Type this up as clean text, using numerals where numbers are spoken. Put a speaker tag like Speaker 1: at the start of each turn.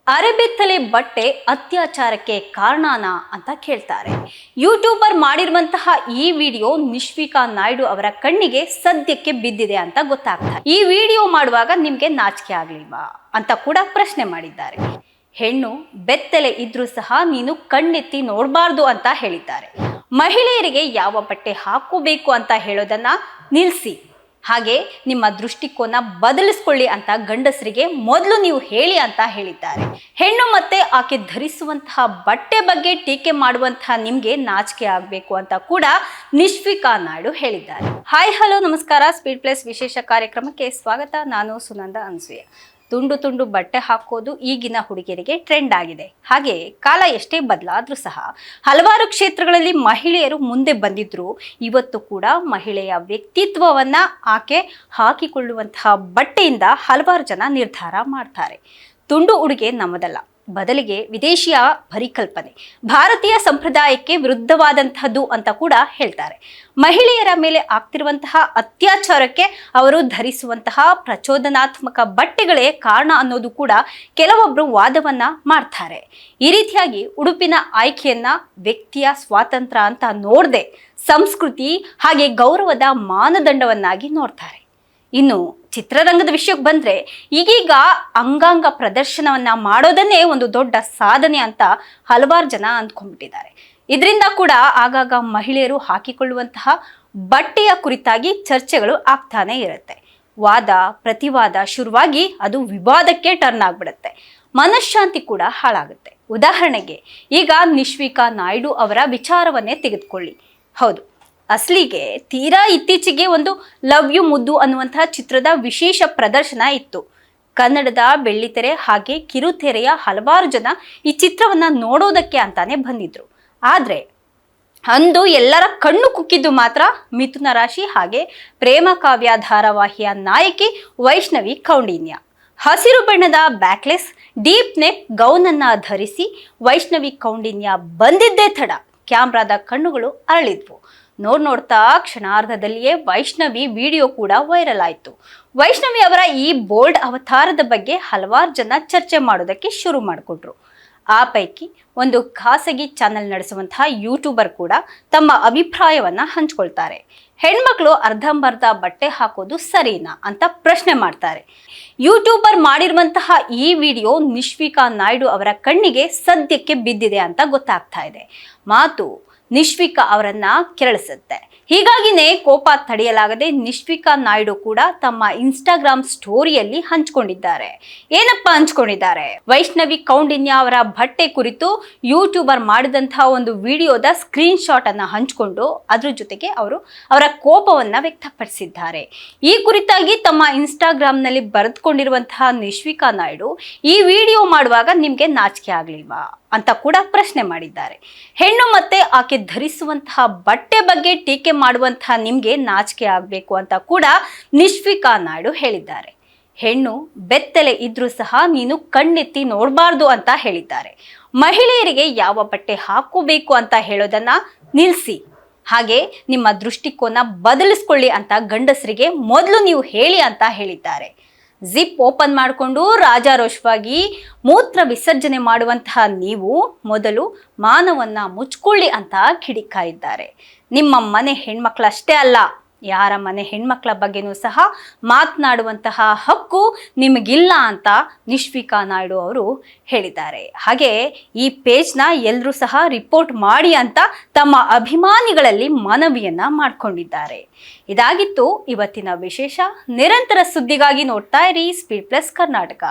Speaker 1: ಅರೆಬೆತ್ತಲೆ ಬಟ್ಟೆ ಅತ್ಯಾಚಾರಕ್ಕೆ ಕಾರಣನಾ ಅಂತ ಕೇಳ್ತಾರೆ. ಯೂಟ್ಯೂಬರ್ ಮಾಡಿರುವಂತಹ ಈ ವಿಡಿಯೋ ನಿಶ್ವಿಕಾ ನಾಯ್ಡು ಅವರ ಕಣ್ಣಿಗೆ ಸದ್ಯಕ್ಕೆ ಬಿದ್ದಿದೆ ಅಂತ ಗೊತ್ತಾಗ್ತದೆ. ಈ ವಿಡಿಯೋ ಮಾಡುವಾಗ ನಿಮ್ಗೆ ನಾಚಿಕೆ ಆಗ್ಲಿಲ್ವಾ ಅಂತ ಕೂಡ ಪ್ರಶ್ನೆ ಮಾಡಿದ್ದಾರೆ. ಹೆಣ್ಣು ಬೆತ್ತಲೆ ಇದ್ರೂ ಸಹ ನೀನು ಕಣ್ಣೆತ್ತಿ ನೋಡಬಾರ್ದು ಅಂತ ಹೇಳಿದ್ದಾರೆ. ಮಹಿಳೆಯರಿಗೆ ಯಾವ ಬಟ್ಟೆ ಹಾಕೋಬೇಕು ಅಂತ ಹೇಳೋದನ್ನ ನಿಲ್ಲಿಸಿ, ಹಾಗೆ ನಿಮ್ಮ ದೃಷ್ಟಿಕೋನ ಬದಲಿಸ್ಕೊಳ್ಳಿ ಅಂತ ಗಂಡಸರಿಗೆ ಮೊದಲು ನೀವು ಹೇಳಿ ಅಂತ ಹೇಳಿದ್ದಾರೆ. ಹೆಣ್ಣು ಮತ್ತೆ ಆಕೆ ಧರಿಸುವಂತಹ ಬಟ್ಟೆ ಬಗ್ಗೆ ಟೀಕೆ ಮಾಡುವಂತಹ ನಿಮ್ಗೆ ನಾಚಿಕೆ ಆಗಬೇಕು ಅಂತ ಕೂಡ ನಿಶ್ವಿಕಾ ನಾಯ್ಡು ಹೇಳಿದ್ದಾರೆ. ಹಾಯ್ ಹಲೋ ನಮಸ್ಕಾರ, ಸ್ಪೀಡ್ ಪ್ಲಸ್ ವಿಶೇಷ ಕಾರ್ಯಕ್ರಮಕ್ಕೆ ಸ್ವಾಗತ. ನಾನು ಸುನಂದ ಅನ್ಸೂಯ. ತುಂಡು ತುಂಡು ಬಟ್ಟೆ ಹಾಕೋದು ಈಗಿನ ಹುಡುಗಿಯರಿಗೆ ಟ್ರೆಂಡ್ ಆಗಿದೆ. ಹಾಗೆ ಕಾಲ ಎಷ್ಟೇ ಬದಲಾದ್ರೂ ಸಹ ಹಲವಾರು ಕ್ಷೇತ್ರಗಳಲ್ಲಿ ಮಹಿಳೆಯರು ಮುಂದೆ ಬಂದಿದ್ರು. ಇವತ್ತು ಕೂಡ ಮಹಿಳೆಯ ವ್ಯಕ್ತಿತ್ವವನ್ನ ಆಕೆ ಹಾಕಿಕೊಳ್ಳುವಂತಹ ಬಟ್ಟೆಯಿಂದ ಹಲವಾರು ಜನ ನಿರ್ಧಾರ ಮಾಡ್ತಾರೆ. ತುಂಡು ಉಡುಗೆ ನಮ್ಮದಲ್ಲ, ಬದಲಿಗೆ ವಿದೇಶಿಯ ಪರಿಕಲ್ಪನೆ, ಭಾರತೀಯ ಸಂಪ್ರದಾಯಕ್ಕೆ ವಿರುದ್ಧವಾದಂತಹದ್ದು ಅಂತ ಕೂಡ ಹೇಳ್ತಾರೆ. ಮಹಿಳೆಯರ ಮೇಲೆ ಆಗ್ತಿರುವಂತಹ ಅತ್ಯಾಚಾರಕ್ಕೆ ಅವರು ಧರಿಸುವಂತಹ ಪ್ರಚೋದನಾತ್ಮಕ ಬಟ್ಟೆಗಳೇ ಕಾರಣ ಅನ್ನೋದು ಕೂಡ ಕೆಲವೊಬ್ರು ವಾದವನ್ನ ಮಾಡ್ತಾರೆ. ಈ ರೀತಿಯಾಗಿ ಉಡುಪಿನ ಆಯ್ಕೆಯನ್ನ ವ್ಯಕ್ತಿಯ ಸ್ವಾತಂತ್ರ್ಯ ಅಂತ ನೋಡದೆ ಸಂಸ್ಕೃತಿ ಹಾಗೆ ಗೌರವದ ಮಾನದಂಡವನ್ನಾಗಿ ನೋಡ್ತಾರೆ. ಇನ್ನು ಚಿತ್ರರಂಗದ ವಿಷಯಕ್ಕೆ ಬಂದ್ರೆ ಈಗೀಗ ಅಂಗಾಂಗ ಪ್ರದರ್ಶನವನ್ನ ಮಾಡೋದನ್ನೇ ಒಂದು ದೊಡ್ಡ ಸಾಧನೆ ಅಂತ ಹಲವಾರು ಜನ ಅಂದ್ಕೊಂಡ್ಬಿಟ್ಟಿದ್ದಾರೆ. ಇದರಿಂದ ಕೂಡ ಆಗಾಗ ಮಹಿಳೆಯರು ಹಾಕಿಕೊಳ್ಳುವಂತಹ ಬಟ್ಟೆಯ ಕುರಿತಾಗಿ ಚರ್ಚೆಗಳು ಆಗ್ತಾನೆ ಇರುತ್ತೆ. ವಾದ ಪ್ರತಿವಾದ ಶುರುವಾಗಿ ಅದು ವಿವಾದಕ್ಕೆ ಟರ್ನ್ ಆಗ್ಬಿಡುತ್ತೆ. ಮನಃಶಾಂತಿ ಕೂಡ ಹಾಳಾಗುತ್ತೆ. ಉದಾಹರಣೆಗೆ ಈಗ ನಿಶ್ವಿಕಾ ನಾಯ್ಡು ಅವರ ವಿಚಾರವನ್ನೇ ತೆಗೆದುಕೊಳ್ಳಿ. ಹೌದು, ಅಸಲಿಗೆ ತೀರಾ ಇತ್ತೀಚೆಗೆ ಒಂದು ಲವ್ ಯು ಮುದ್ದು ಅನ್ನುವಂತಹ ಚಿತ್ರದ ವಿಶೇಷ ಪ್ರದರ್ಶನ ಇತ್ತು. ಕನ್ನಡದ ಬೆಳ್ಳಿತೆರೆ ಹಾಗೆ ಕಿರುತೆರೆಯ ಹಲವಾರು ಜನ ಈ ಚಿತ್ರವನ್ನ ನೋಡೋದಕ್ಕೆ ಅಂತಾನೆ ಬಂದಿದ್ರು. ಆದ್ರೆ ಅಂದು ಎಲ್ಲರ ಕಣ್ಣು ಕುಕ್ಕಿದ್ದು ಮಾತ್ರ ಮಿಥುನ ರಾಶಿ ಹಾಗೆ ಪ್ರೇಮ ಕಾವ್ಯ ಧಾರಾವಾಹಿಯ ನಾಯಕಿ ವೈಷ್ಣವಿ ಕೌಂಡಿನ್ಯ. ಹಸಿರು ಬಣ್ಣದ ಬ್ಯಾಕ್ಲೆಸ್ ಡೀಪ್ ನೆಕ್ ಗೌನ್ ಅನ್ನ ಧರಿಸಿ ವೈಷ್ಣವಿ ಕೌಂಡಿನ್ಯ ಬಂದಿದ್ದೇ ತಡ ಕ್ಯಾಮ್ರಾದ ಕಣ್ಣುಗಳು ಅರಳಿದ್ವು. ನೋಡ್ತಾ ಕ್ಷಣಾರ್ಧದಲ್ಲಿಯೇ ವೈಷ್ಣವಿ ವಿಡಿಯೋ ಕೂಡ ವೈರಲ್ ಆಯಿತು. ವೈಷ್ಣವಿ ಅವರ ಈ ಬೋಲ್ಡ್ ಅವತಾರದ ಬಗ್ಗೆ ಹಲವಾರು ಜನ ಚರ್ಚೆ ಮಾಡೋದಕ್ಕೆ ಶುರು ಮಾಡಿಕೊಟ್ರು. ಆ ಪೈಕಿ ಒಂದು ಖಾಸಗಿ ಚಾನೆಲ್ ನಡೆಸುವಂತಹ ಯೂಟ್ಯೂಬರ್ ಕೂಡ ತಮ್ಮ ಅಭಿಪ್ರಾಯವನ್ನ ಹಂಚ್ಕೊಳ್ತಾರೆ. ಹೆಣ್ಮಕ್ಳು ಅರ್ಧಂಬರ್ಧ ಬಟ್ಟೆ ಹಾಕೋದು ಸರಿನಾ ಅಂತ ಪ್ರಶ್ನೆ ಮಾಡ್ತಾರೆ. ಯೂಟ್ಯೂಬರ್ ಮಾಡಿರುವಂತಹ ಈ ವಿಡಿಯೋ ನಿಶ್ವಿಕಾ ನಾಯ್ಡು ಅವರ ಕಣ್ಣಿಗೆ ಸದ್ಯಕ್ಕೆ ಬಿದ್ದಿದೆ ಅಂತ ಗೊತ್ತಾಗ್ತಾ ಇದೆ. ಮಾತು ನಿಶ್ವಿಕಾ ಅವರನ್ನ ಕೆರಳಿಸುತ್ತೆ. ಹೀಗಾಗಿನೇ ಕೋಪ ತಡೆಯಲಾಗದೆ ನಿಶ್ವಿಕಾ ನಾಯ್ಡು ಕೂಡ ತಮ್ಮ ಇನ್ಸ್ಟಾಗ್ರಾಮ್ ಸ್ಟೋರಿಯಲ್ಲಿ ಹಂಚಿಕೊಂಡಿದ್ದಾರೆ. ಏನಪ್ಪಾ ಹಂಚ್ಕೊಂಡಿದ್ದಾರೆ? ವೈಷ್ಣವಿ ಕೌಂಡಿನ್ಯ ಅವರ ಬಟ್ಟೆ ಕುರಿತು ಯೂಟ್ಯೂಬರ್ ಮಾಡಿದಂತಹ ಒಂದು ವಿಡಿಯೋದ ಸ್ಕ್ರೀನ್ ಶಾಟ್ ಅನ್ನ ಹಂಚಿಕೊಂಡು ಅದ್ರ ಜೊತೆಗೆ ಅವರು ಅವರ ಕೋಪವನ್ನ ವ್ಯಕ್ತಪಡಿಸಿದ್ದಾರೆ. ಈ ಕುರಿತಾಗಿ ತಮ್ಮ ಇನ್ಸ್ಟಾಗ್ರಾಮ್ ನಲ್ಲಿ ಬರೆದುಕೊಂಡಿರುವಂತಹ ನಿಶ್ವಿಕಾ ನಾಯ್ಡು ಈ ವಿಡಿಯೋ ಮಾಡುವಾಗ ನಿಮ್ಗೆ ನಾಚಿಕೆ ಆಗ್ಲಿಲ್ವಾ ಅಂತ ಕೂಡ ಪ್ರಶ್ನೆ ಮಾಡಿದ್ದಾರೆ. ಹೆಣ್ಣು ಮತ್ತೆ ಆಕೆ ಧರಿಸುವಂತಹ ಬಟ್ಟೆ ಬಗ್ಗೆ ಟೀಕೆ ಮಾಡುವಂತಹ ನಿಮ್ಗೆ ನಾಚಿಕೆ ಆಗ್ಬೇಕು ಅಂತ ಕೂಡ ನಿಶ್ವಿಕಾ ನಾಯ್ಡು ಹೇಳಿದ್ದಾರೆ. ಹೆಣ್ಣು ಬೆತ್ತಲೆ ಇದ್ರೂ ಸಹ ನೀನು ಕಣ್ಣೆತ್ತಿ ನೋಡಬಾರ್ದು ಅಂತ ಹೇಳಿದ್ದಾರೆ. ಮಹಿಳೆಯರಿಗೆ ಯಾವ ಬಟ್ಟೆ ಹಾಕೋಬೇಕು ಅಂತ ಹೇಳೋದನ್ನ ನಿಲ್ಲಿಸಿ, ಹಾಗೆ ನಿಮ್ಮ ದೃಷ್ಟಿಕೋನ ಬದಲಿಸ್ಕೊಳ್ಳಿ ಅಂತ ಗಂಡಸರಿಗೆ ಮೊದಲು ನೀವು ಹೇಳಿ ಅಂತ ಹೇಳಿದ್ದಾರೆ. ಜಿಪ್ ಓಪನ್ ಮಾಡಿಕೊಂಡು ರಾಜಾರೋಷವಾಗಿ ಮೂತ್ರ ವಿಸರ್ಜನೆ ಮಾಡುವಂತಹ ನೀವು ಮೊದಲು ಮಾನವನ್ನ ಮುಚ್ಕೊಳ್ಳಿ ಅಂತ ಕಿಡಿಕಾರಿದ್ದಾರೆ. ನಿಮ್ಮ ಮನೆ ಹೆಣ್ಮಕ್ಳಷ್ಟೇ ಅಲ್ಲ, ಯಾರ ಮನೆ ಹೆಣ್ಮಕ್ಳ ಬಗ್ಗೆನೂ ಸಹ ಮಾತನಾಡುವಂತಹ ಹಕ್ಕು ನಿಮಗಿಲ್ಲ ಅಂತ ನಿಶ್ವಿಕಾ ನಾಯ್ಡು ಅವರು ಹೇಳಿದ್ದಾರೆ. ಹಾಗೆ ಈ ಪೇಜ್ನ ಎಲ್ಲರೂ ಸಹ ರಿಪೋರ್ಟ್ ಮಾಡಿ ಅಂತ ತಮ್ಮ ಅಭಿಮಾನಿಗಳಲ್ಲಿ ಮನವಿಯನ್ನ ಮಾಡಿಕೊಂಡಿದ್ದಾರೆ. ಇದಾಗಿತ್ತು ಇವತ್ತಿನ ವಿಶೇಷ. ನಿರಂತರ ಸುದ್ದಿಗಾಗಿ ನೋಡ್ತಾ ಇರಿ ಸ್ಪೀಡ್ ಪ್ಲಸ್ ಕರ್ನಾಟಕ.